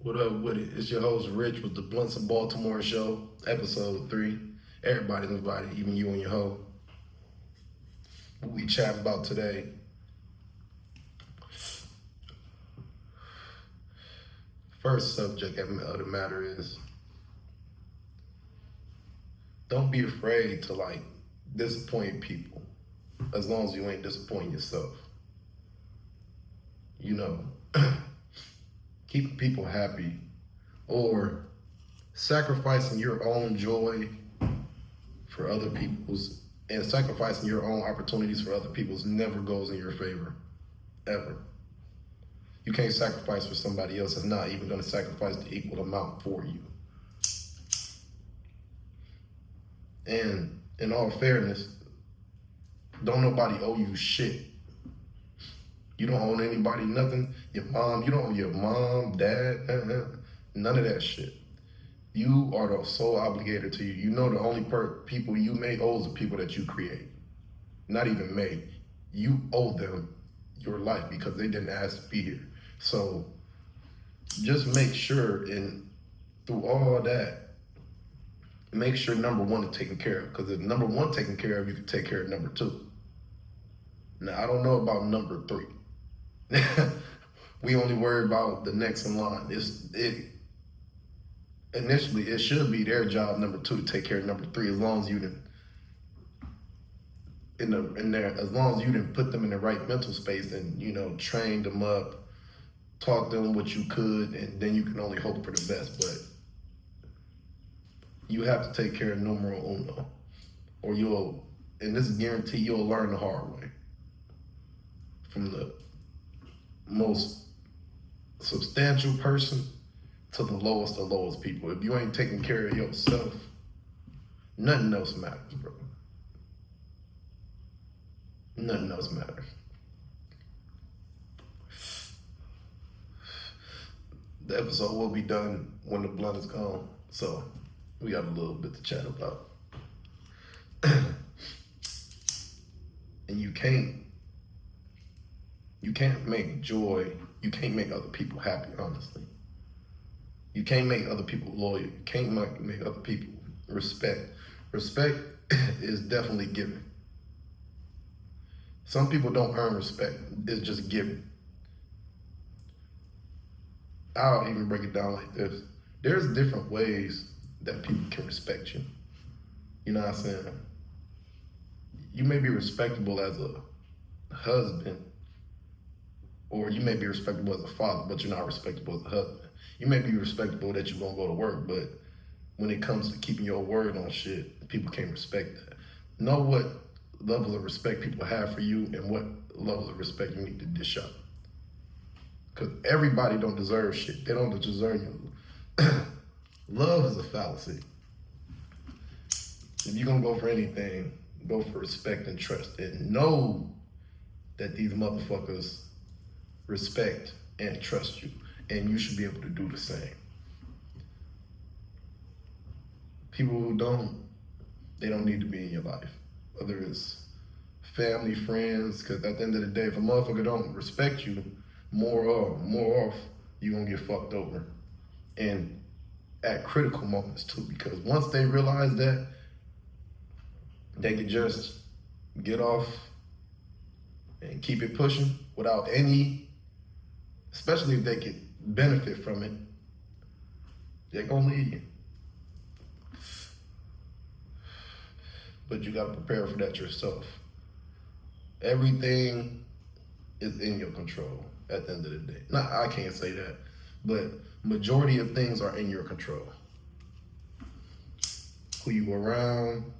What up with it? It's your host Rich with the Blunts of Baltimore show, episode 3. Everybody's invited, even you and your hoe. What we chatting about today? First subject of the matter is don't be afraid to disappoint people as long as you ain't disappointing yourself. You know, keeping people happy or sacrificing your own joy for other people's and sacrificing your own opportunities for other people's never goes in your favor, ever. You can't sacrifice for somebody else that's not even going to sacrifice the equal amount for you. And in all fairness, don't nobody owe you shit. You don't owe anybody nothing. Your mom, you don't owe your mom, dad, none of that shit. You are the sole obligator to you. You know the only people you may owe is the people that you create. Not even may. You owe them your life because they didn't ask to be here. So just make sure, and through all that, make sure number one is taken care of. Because if number one taken care of, you can take care of number two. Now, I don't know about number 3. We only worry about the next in line. Initially, it should be their job, number 2, to take care of number 3, as long as you didn't put them in the right mental space and trained them up, taught them what you could, and then you can only hope for the best. But you have to take care of numero uno, or and this is guaranteed, you'll learn the hard way from the most substantial person to the lowest of lowest people. If you ain't taking care of yourself, nothing else matters, bro. Nothing else matters. The episode will be done when the blunt is gone, so we got a little bit to chat about. And you can't make joy, you can't make other people happy, honestly. You can't make other people loyal. You can't make other people respect. Respect is definitely given. Some people don't earn respect. It's just given. I'll even break it down like this. There's different ways that people can respect you. You know what I'm saying? You may be respectable as a husband, or you may be respectable as a father, but you're not respectable as a husband. You may be respectable that you're gonna go to work, but when it comes to keeping your word on shit, people can't respect that. Know what levels of respect people have for you and what levels of respect you need to dish out. Because everybody don't deserve shit. They don't deserve you. Love is a fallacy. If you're gonna go for anything, go for respect and trust, and know that these motherfuckers respect and trust you, and you should be able to do the same. People who don't, they don't need to be in your life, whether it's family, friends, because at the end of the day, if a motherfucker don't respect you, more off, you're gonna get fucked over. And at critical moments too, because once they realize that, they can just get off and keep it pushing without any, especially if they could benefit from it, they're gonna leave you. But you gotta prepare for that yourself. Everything is in your control at the end of the day. Now, I can't say that, but majority of things are in your control. Who you around,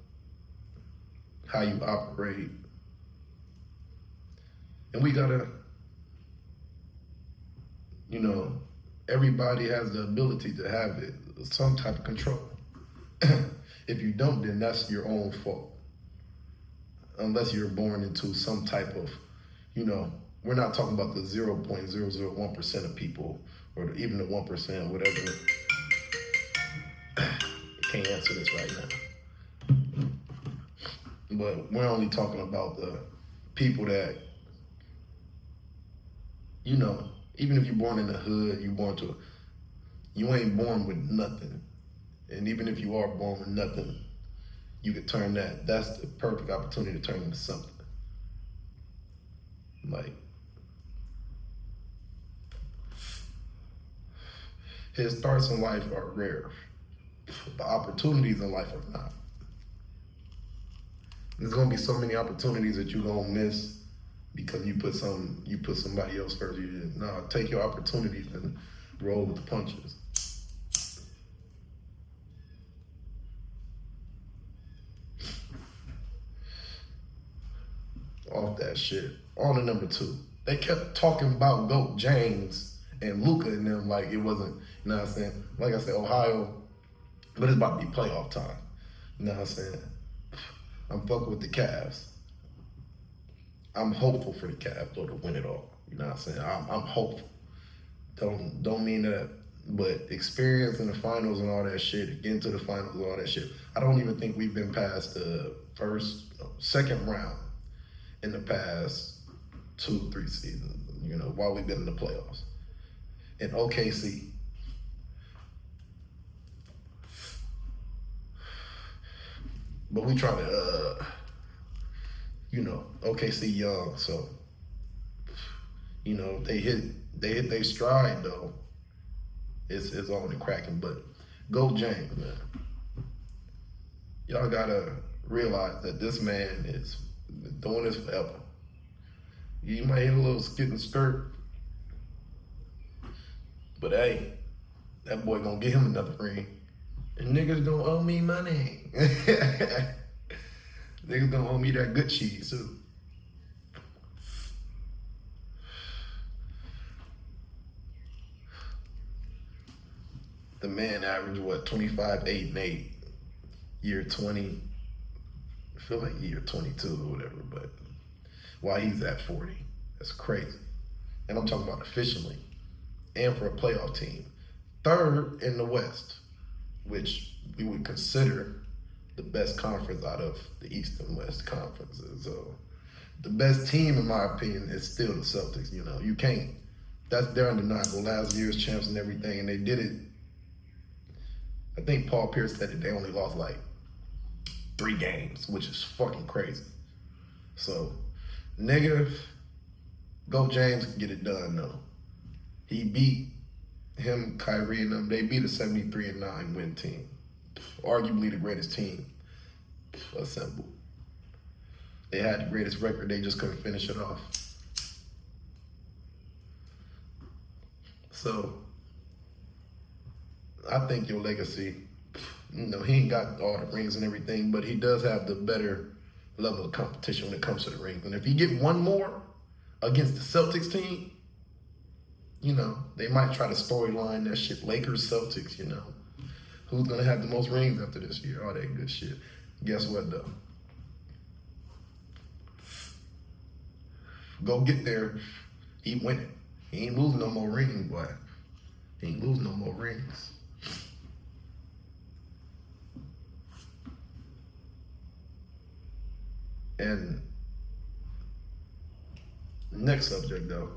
how you operate. And we gotta, everybody has the ability to have some type of control. If you don't, then that's your own fault. Unless you're born into some type of, we're not talking about the 0.001% of people, or even the 1%, whatever. Can't answer this right now. But we're only talking about the people that, even if you're born in the hood, you're born to You ain't born with nothing. And even if you are born with nothing, you could turn that. That's the perfect opportunity to turn into something. Like, his starts in life are rare. The opportunities in life are not. There's gonna be so many opportunities that you're gonna miss because you put somebody else first. You just, no, take your opportunities and roll with the punches. Off that shit. On to number 2. They kept talking about GOAT James and Luka and them like it wasn't, you know what I'm saying? Like I said, Ohio, but it's about to be playoff time. You know what I'm saying? I'm fucking with the Cavs. I'm hopeful for the Cavs though to win it all. You know what I'm saying? I'm hopeful. Don't mean that, but experience in the finals and all that shit, getting to the finals and all that shit. I don't even think we've been past the second round in the past 2-3 seasons, you know, while we've been in the playoffs. In OKC. But we try to, you know, OKC young, so, you know, they hit their stride though. It's on and cracking, but GOAT James, man. Y'all gotta realize that this man is doing this forever. You might hit a little skit and skirt, but hey, that boy gonna get him another ring. And niggas don't owe me money. Niggas don't owe me that good cheese too. The man averaged what, 25, 8, and 8. Year 20. I feel like year 22 or whatever, but while he's at 40, that's crazy. And I'm talking about efficiently and for a playoff team. 3rd in the West, which we would consider the best conference out of the East and West conferences. So the best team, in my opinion, is still the Celtics. You know, you can't. They're undeniable. Last year's champs and everything, and they did it. I think Paul Pierce said that they only lost like 3 games, which is fucking crazy. So, nigga, GOAT James can get it done though. He beat him, Kyrie, and them. They beat a 73-9 win team. Arguably the greatest team assembled. They had the greatest record, they just couldn't finish it off. So, I think your legacy, you know, he ain't got all the rings and everything, but he does have the better level of competition when it comes to the rings. And if you get one more against the Celtics team, you know, they might try to storyline that shit. Lakers, Celtics, you know. Who's going to have the most rings after this year? All that good shit. Guess what, though? Go get there. He winning. He ain't losing no more rings, boy. He ain't losing no more rings. And next subject, though.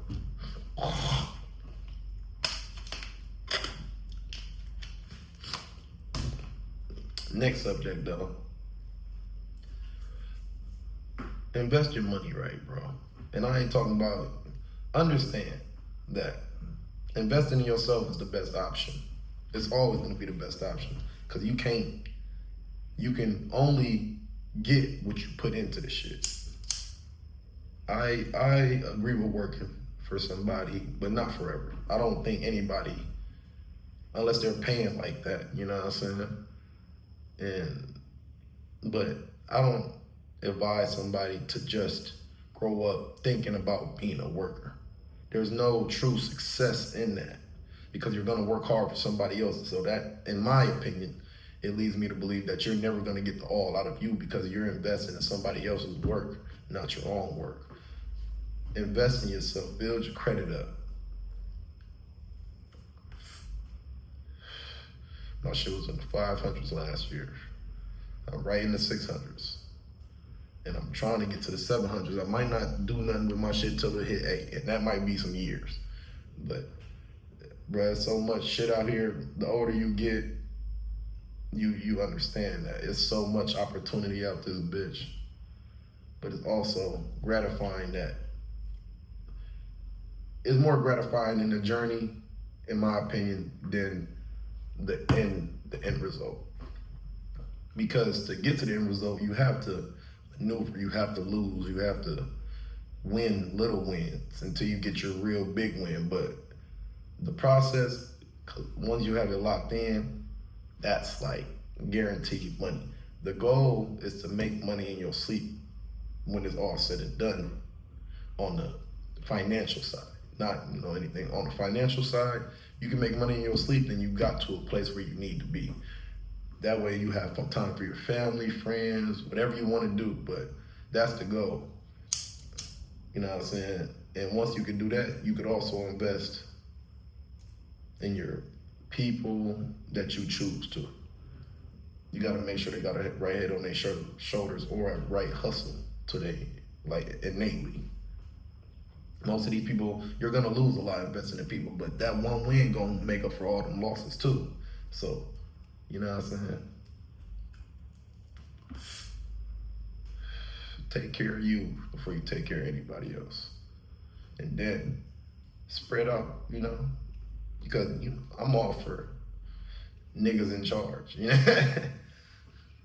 Next subject, though. Invest your money right, bro. And I ain't talking about, understand that investing in yourself is the best option. It's always going to be the best option because you can only get what you put into the shit. I agree with working for somebody, but not forever. I don't think anybody, unless they're paying like that, you know what I'm saying? But I don't advise somebody to just grow up thinking about being a worker. There's no true success in that because you're gonna work hard for somebody else. So that, in my opinion, it leads me to believe that you're never gonna get the all out of you because you're investing in somebody else's work, not your own work. Invest in yourself, build your credit up. My shit was in the 500s last year. I'm right in the 600s. And I'm trying to get to the 700s. I might not do nothing with my shit till it hit 8, and that might be some years. But bruh, so much shit out here. The older you get, you understand that. It's so much opportunity out this bitch. But it's also gratifying that it's more gratifying in the journey, in my opinion, than the end result. Because to get to the end result, you have to maneuver, you have to lose, you have to win little wins until you get your real big win. But the process, once you have it locked in, that's like guaranteed money. The goal is to make money in your sleep when it's all said and done on the financial side. Not anything on the financial side. You can make money in your sleep, then you got to a place where you need to be. That way you have time for your family, friends, whatever you want to do. But that's the goal. You know what I'm saying? And once you can do that, you could also invest in your people that you choose to. You got to make sure they got a right head on their shoulders or a right hustle today, like innately. Most of these people, you're gonna lose a lot investing in people, but that one win gonna make up for all them losses too. So, you know what I'm saying? Take care of you before you take care of anybody else. And then spread out, because I'm all for niggas in charge.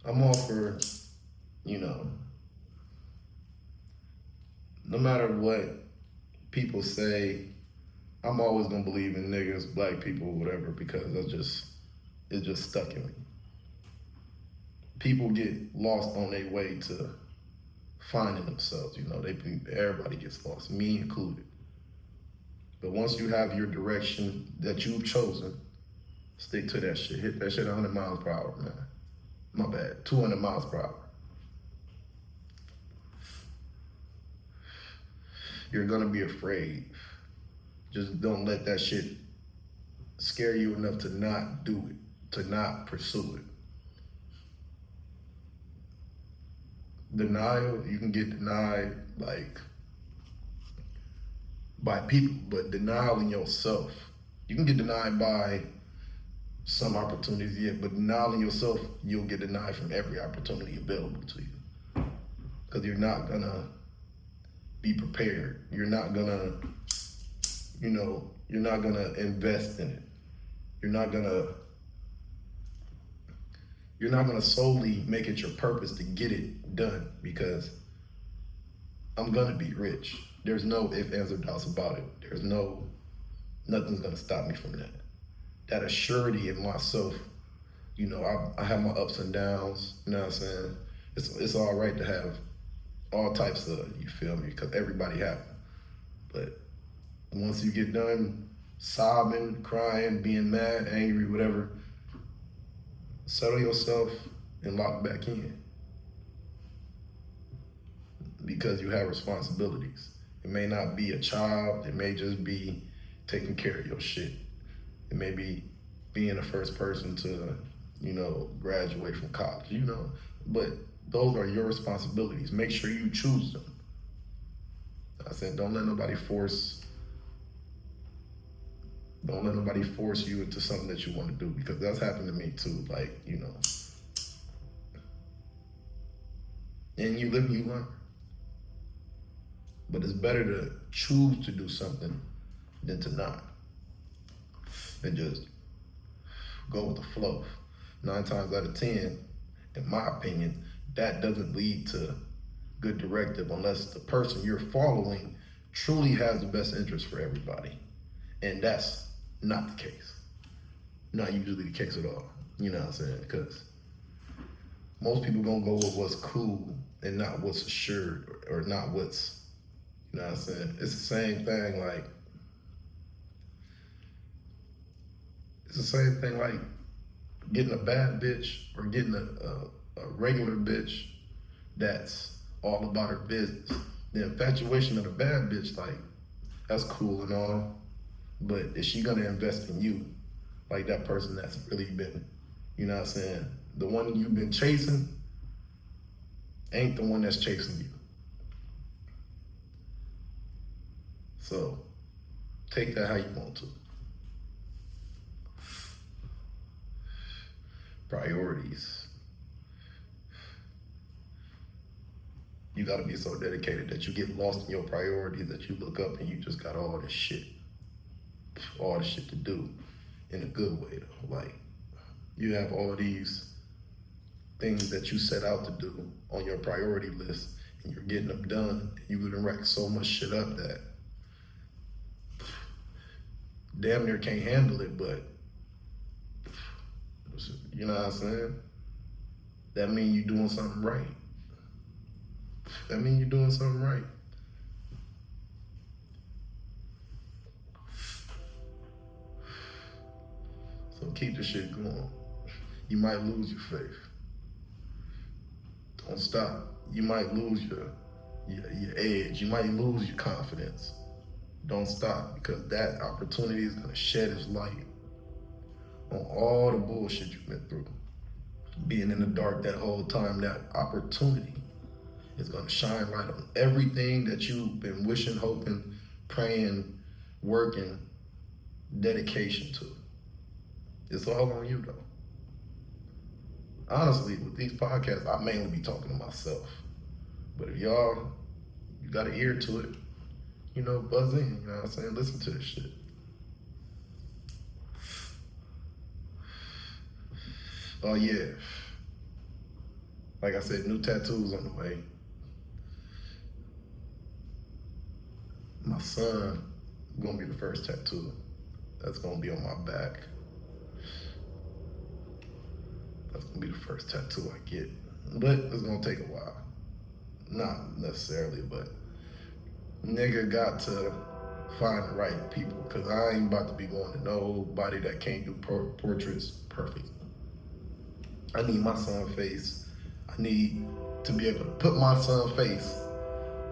I'm all for, no matter what people say, I'm always gonna believe in niggas, black people, whatever, because it's just stuck in me. People get lost on their way to finding themselves, everybody gets lost, me included. But once you have your direction that you've chosen, stick to that shit. Hit that shit 100 miles per hour, man. My bad, 200 miles per hour. You're gonna be afraid. Just don't let that shit scare you enough to not do it, to not pursue it. Denial, you can get denied by people, but denial in yourself. You can get denied by some opportunities, yeah, but denial in yourself, you'll get denied from every opportunity available to you. Because you're not gonna be prepared. You're not gonna, you're not gonna invest in it. You're not gonna solely make it your purpose to get it done, because I'm gonna be rich. There's no ifs, ands, or doubts about it. Nothing's gonna stop me from that. That assurity in myself, I have my ups and downs, you know what I'm saying? It's all right to have all types of, you feel me? Because everybody have them. But once you get done sobbing, crying, being mad, angry, whatever, settle yourself and lock back in. Because you have responsibilities. It may not be a child, it may just be taking care of your shit. It may be being the first person to, graduate from college, but those are your responsibilities. Make sure you choose them. I said, don't let nobody force you into something that you want to do, because that's happened to me too. And you live and you learn. But it's better to choose to do something than to not. And just go with the flow. 9 times out of 10, in my opinion, that doesn't lead to good directive unless the person you're following truly has the best interest for everybody. And that's not the case. Not usually the case at all. You know what I'm saying? Because most people gonna go with what's cool and not what's assured, or not what's, you know what I'm saying? It's the same thing like getting a bad bitch or getting a regular bitch that's all about her business. The infatuation of the bad bitch, that's cool and all, but is she gonna invest in you? Like that person that's really been, you know what I'm saying? The one you've been chasing ain't the one that's chasing you. So take that how you want to. priorities. You gotta be so dedicated that you get lost in your priorities that you look up and you just got all this shit to do in a good way though. Like, you have all these things that you set out to do on your priority list and you're getting them done. You would rack so much shit up that damn near can't handle it, but you know what I'm saying? That mean you doing something right. That mean you doing something right. So keep the shit going. You might lose your faith. Don't stop. You might lose your edge. You might lose your confidence. Don't stop, because that opportunity is gonna shed its light on all the bullshit you've been through. Being in the dark that whole time, that opportunity is gonna shine light on everything that you've been wishing, hoping, praying, working, dedication to. It's all on you though. Honestly, with these podcasts, I mainly be talking to myself. But if you got an ear to it, buzz in, you know what I'm saying? Listen to this shit. Oh yeah. Like I said, new tattoos on the way. My son gonna be the first tattoo that's gonna be on my back. That's gonna be the first tattoo I get. But it's gonna take a while. Not necessarily, but nigga got to find the right people, because I ain't about to be going to nobody that can't do portraits perfect. I need my son's face. I need to be able to put my son's face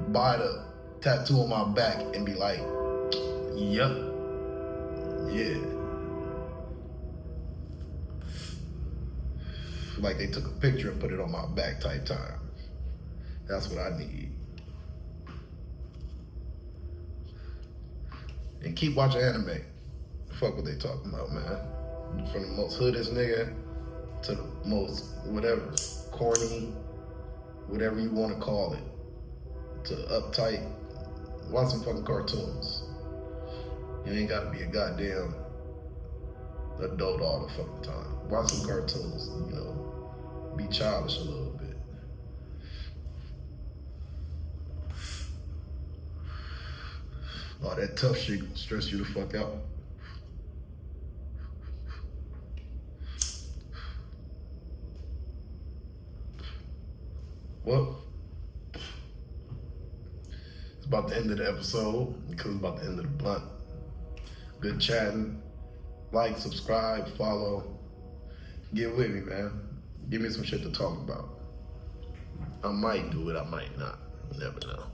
by the tattoo on my back and be like, yup, yeah. Like they took a picture and put it on my back type time. That's what I need. And keep watching anime. Fuck what they talking about, man. From the most hoodest nigga to the most whatever, corny, whatever you want to call it, to uptight. Watch some fucking cartoons. You ain't gotta be a goddamn adult all the fucking time. Watch some cartoons, be childish a little bit. All that tough shit gonna stress you the fuck out. Well, it's about the end of the episode, because it's about the end of the blunt. Good chatting. Like, subscribe, follow. Get with me, man. Give me some shit to talk about. I might do it, I might not. You never know.